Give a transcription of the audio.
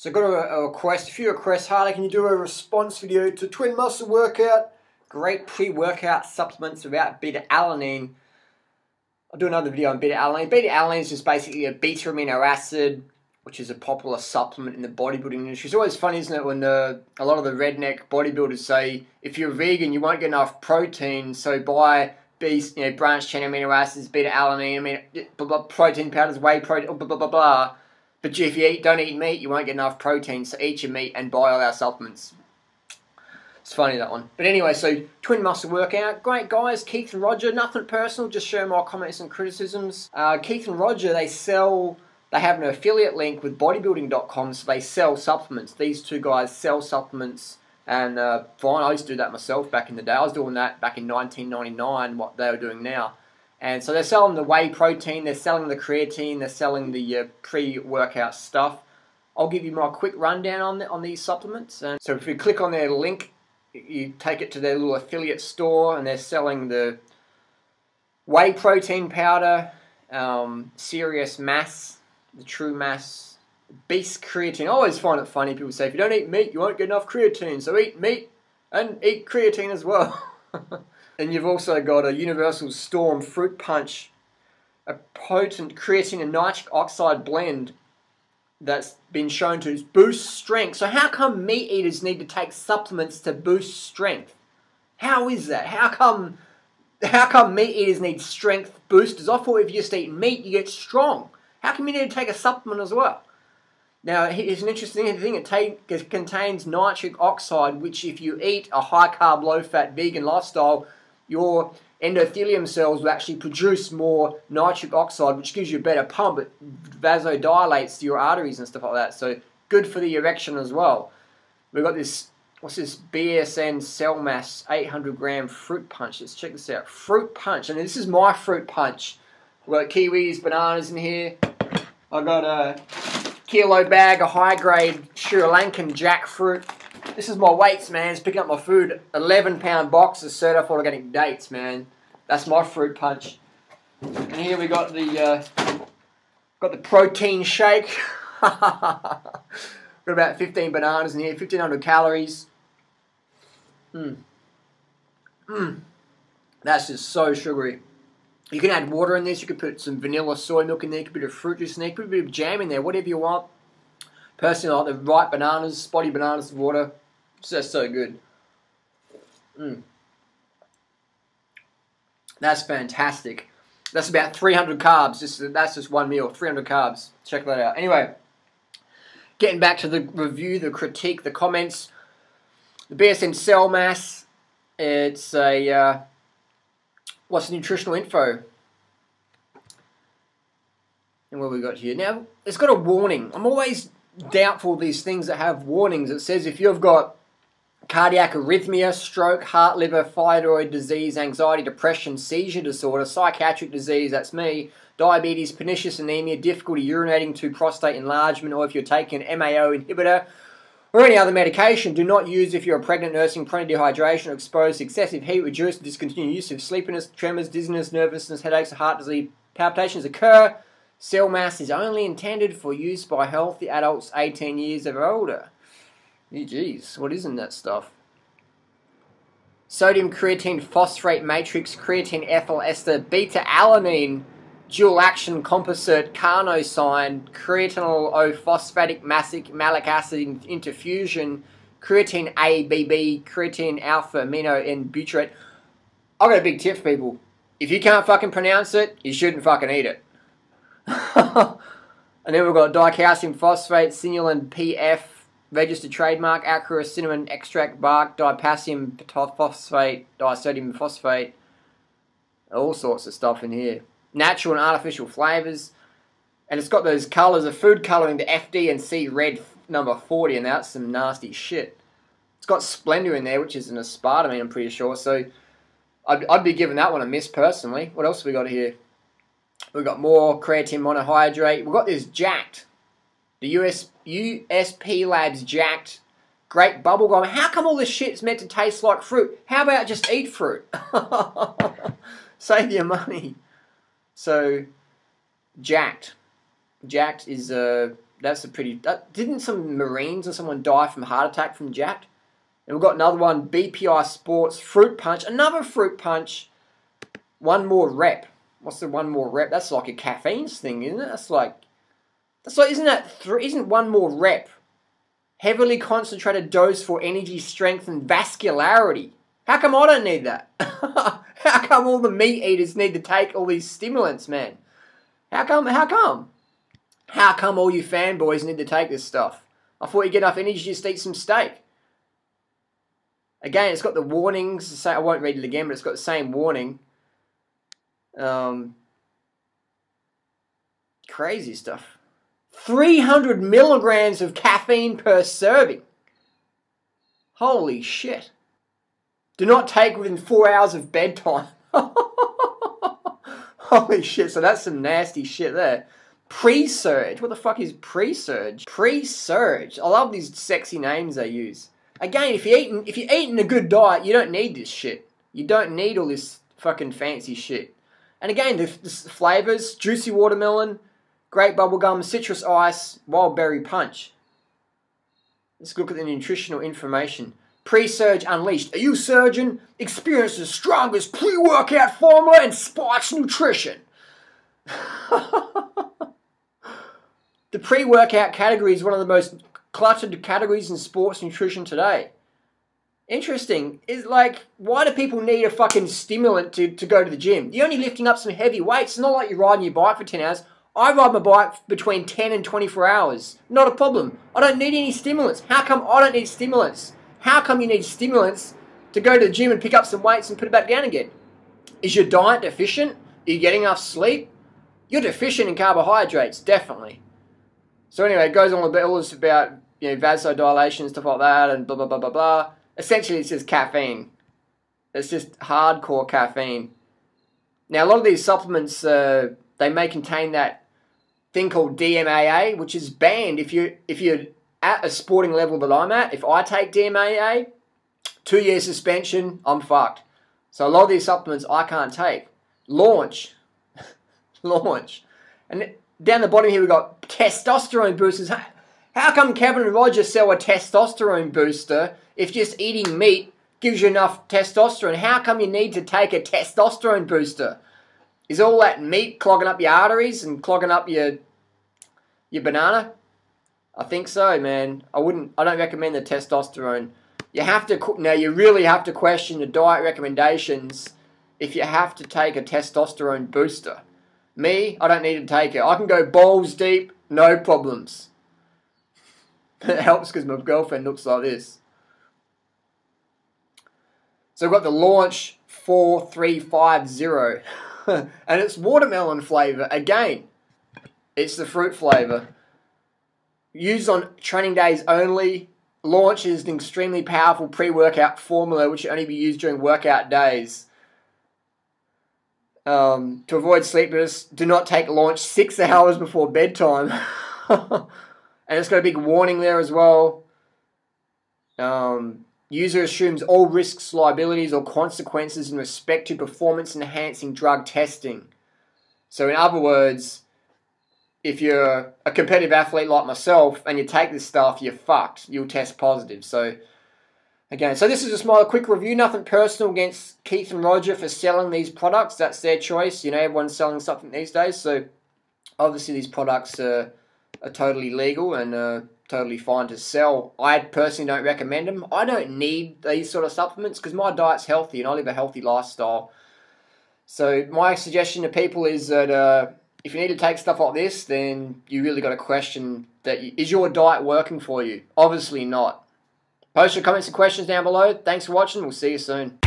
So I've got a few requests. Harley, can you do a response video to Twin Muscle Workout Great Pre-Workout Supplements without Beta Alanine? I'll do another video on Beta Alanine. Beta Alanine is just basically a beta amino acid, which is a popular supplement in the bodybuilding industry. It's always funny, isn't it, when a lot of the redneck bodybuilders say, if you're vegan, you won't get enough protein, so buy branched chain amino acids, beta alanine, protein powders, whey protein, blah, blah, blah, blah. But if you don't eat meat, you won't get enough protein, so eat your meat and buy all our supplements. It's funny, that one. But anyway, so Twin Muscle Workout. Great guys, Keith and Roger. Nothing personal, just share my comments and criticisms. Keith and Roger, they have an affiliate link with bodybuilding.com, so they sell supplements. These two guys sell supplements, and fine, I used to do that myself back in the day. I was doing that back in 1999, what they were doing now. And so they're selling the whey protein, they're selling the creatine, they're selling the pre-workout stuff. I'll give you my quick rundown on these supplements. And so if you click on their link, you take it to their little affiliate store, and they're selling the whey protein powder, Serious Mass, the True Mass, Beast Creatine. I always find it funny, people say, if you don't eat meat, you won't get enough creatine, so eat meat and eat creatine as well. And you've also got a Universal Storm Fruit Punch, a potent creatine and nitric oxide blend that's been shown to boost strength. So how come meat eaters need to take supplements to boost strength? How is that? How come meat eaters need strength boosters? I thought if you just eat meat, you get strong. How come you need to take a supplement as well? Now, here's an interesting thing. It contains nitric oxide, which if you eat a high-carb, low-fat vegan lifestyle, your endothelium cells will actually produce more nitric oxide, which gives you a better pump. It vasodilates your arteries and stuff like that. So good for the erection as well. We've got this, what's this? BSN Cell Mass 800 gram fruit punch. Let's check this out. Fruit punch. And this is my fruit punch. We've got kiwis, bananas in here. I've got a kilo bag of high-grade Sri Lankan jackfruit. This is my weights, man. It's picking up my food. 11-pound box of certified organic dates, man. That's my fruit punch. And here we got the protein shake. Got about 15 bananas in here, 1,500 calories. That's just so sugary. You can add water in this. You could put some vanilla soy milk in there. You could put a fruit juice in there. You could put a bit of jam in there, whatever you want. Personally, I like the ripe bananas, spotty bananas with water. It's just so good. That's fantastic. That's about 300 carbs. That's just one meal, 300 carbs. Check that out. Anyway, getting back to the review, the critique, the comments. The BSN Cell Mass. It's a... what's the nutritional info? And what have we got here? Now, it's got a warning. I'm always doubtful of these things that have warnings. It says if you've got cardiac arrhythmia, stroke, heart, liver, thyroid disease, anxiety, depression, seizure disorder, psychiatric disease, that's me, diabetes, pernicious anemia, difficulty urinating to prostate enlargement, or if you're taking an MAO inhibitor or any other medication, do not use if you're a pregnant, nursing, prone to dehydration, or exposed to excessive heat, reduce or discontinue use if sleepiness, tremors, dizziness, nervousness, headaches, heart disease, palpitations occur. Cell Mass is only intended for use by healthy adults 18 years or older. Jeez, what is in that stuff? Sodium creatine phosphate matrix, creatine ethyl ester, beta alanine, dual action composite, carnosine, creatinyl O-phosphatic malic acid interfusion, creatine ABB, creatine alpha amino and butyrate. I've got a big tip for people. If you can't fucking pronounce it, you shouldn't fucking eat it. And then we've got dicalcium phosphate, sinulin PF, registered trademark, Acura cinnamon extract bark, dipassium phosphate, disodium phosphate, all sorts of stuff in here. Natural and artificial flavours. And it's got those colours of food colouring, the FD and C red number 40, and that's some nasty shit. It's got Splendor in there, which is an aspartame, I'm pretty sure, so I'd be giving that one a miss personally. What else have we got here? We've got more creatine monohydrate. We've got this Jacked. The USP Labs Jacked. Great bubblegum. How come all this shit's meant to taste like fruit? How about just eat fruit? Save your money. So, Jacked. Jacked is the That's a pretty... didn't some Marines or someone die from heart attack from Jack? And we've got another one, BPI Sports, Fruit Punch. Another Fruit Punch. One more rep. What's the one more rep? That's like a caffeine thing, isn't it? That's like isn't one more rep heavily concentrated dose for energy, strength, and vascularity? How come I don't need that? How come all the meat eaters need to take all these stimulants, man? How come? How come? How come all you fanboys need to take this stuff? I thought you get enough energy just to eat some steak. Again, it's got the warnings. I won't read it again, but it's got the same warning. Crazy stuff. 300 milligrams of caffeine per serving. Holy shit. Do not take within 4 hours of bedtime. Holy shit, so that's some nasty shit there. Pre-surge. What the fuck is pre-surge? Pre-surge. I love these sexy names they use. Again, if you're eating a good diet, you don't need this shit. You don't need all this fucking fancy shit. And again, the flavors, juicy watermelon, grape bubblegum, citrus ice, wild berry punch. Let's look at the nutritional information. Pre-surge unleashed. Are you surgeon? Experience the strongest pre-workout formula and sports nutrition. The pre-workout category is one of the most cluttered categories in sports nutrition today. Interesting. Is like, why do people need a fucking stimulant to go to the gym? You're only lifting up some heavy weights. It's not like you're riding your bike for 10 hours. I ride my bike between 10 and 24 hours. Not a problem. I don't need any stimulants. How come I don't need stimulants? How come you need stimulants to go to the gym and pick up some weights and put it back down again? Is your diet deficient? Are you getting enough sleep? You're deficient in carbohydrates, definitely. So anyway, it goes on a bit all this about, you know, vasodilation and stuff like that and blah, blah, blah, blah, blah. Essentially, it's just caffeine. It's just hardcore caffeine. Now, a lot of these supplements, they may contain that thing called DMAA, which is banned if you're at a sporting level that I'm at. If I take DMAA, 2 years suspension, I'm fucked. So a lot of these supplements I can't take. Launch. Launch. And down the bottom here we've got testosterone boosters. How come Kevin and Roger sell a testosterone booster if just eating meat gives you enough testosterone? How come you need to take a testosterone booster? Is all that meat clogging up your arteries and clogging up your banana? I think so, man. I don't recommend the testosterone. You have to, now you really have to question the diet recommendations if you have to take a testosterone booster. Me, I don't need to take it. I can go balls deep, no problems. It helps because my girlfriend looks like this. So we've got the Launch 4350. And it's watermelon flavor. Again, it's the fruit flavor. Used on training days only. Launch is an extremely powerful pre-workout formula which should only be used during workout days. To avoid sleepiness, do not take Launch 6 hours before bedtime. And it's got a big warning there as well. User assumes all risks, liabilities, or consequences in respect to performance-enhancing drug testing. So in other words, if you're a competitive athlete like myself and you take this stuff, you're fucked. You'll test positive. So, again, so this is just my quick review. Nothing personal against Keith and Roger for selling these products. That's their choice. You know, everyone's selling something these days. So, obviously, these products are totally legal and totally fine to sell. I personally don't recommend them. I don't need these sort of supplements because my diet's healthy and I live a healthy lifestyle. So, my suggestion to people is that if you need to take stuff like this, then you really got to question that, is your diet working for you? Obviously not. Post your comments and questions down below. Thanks for watching. We'll see you soon.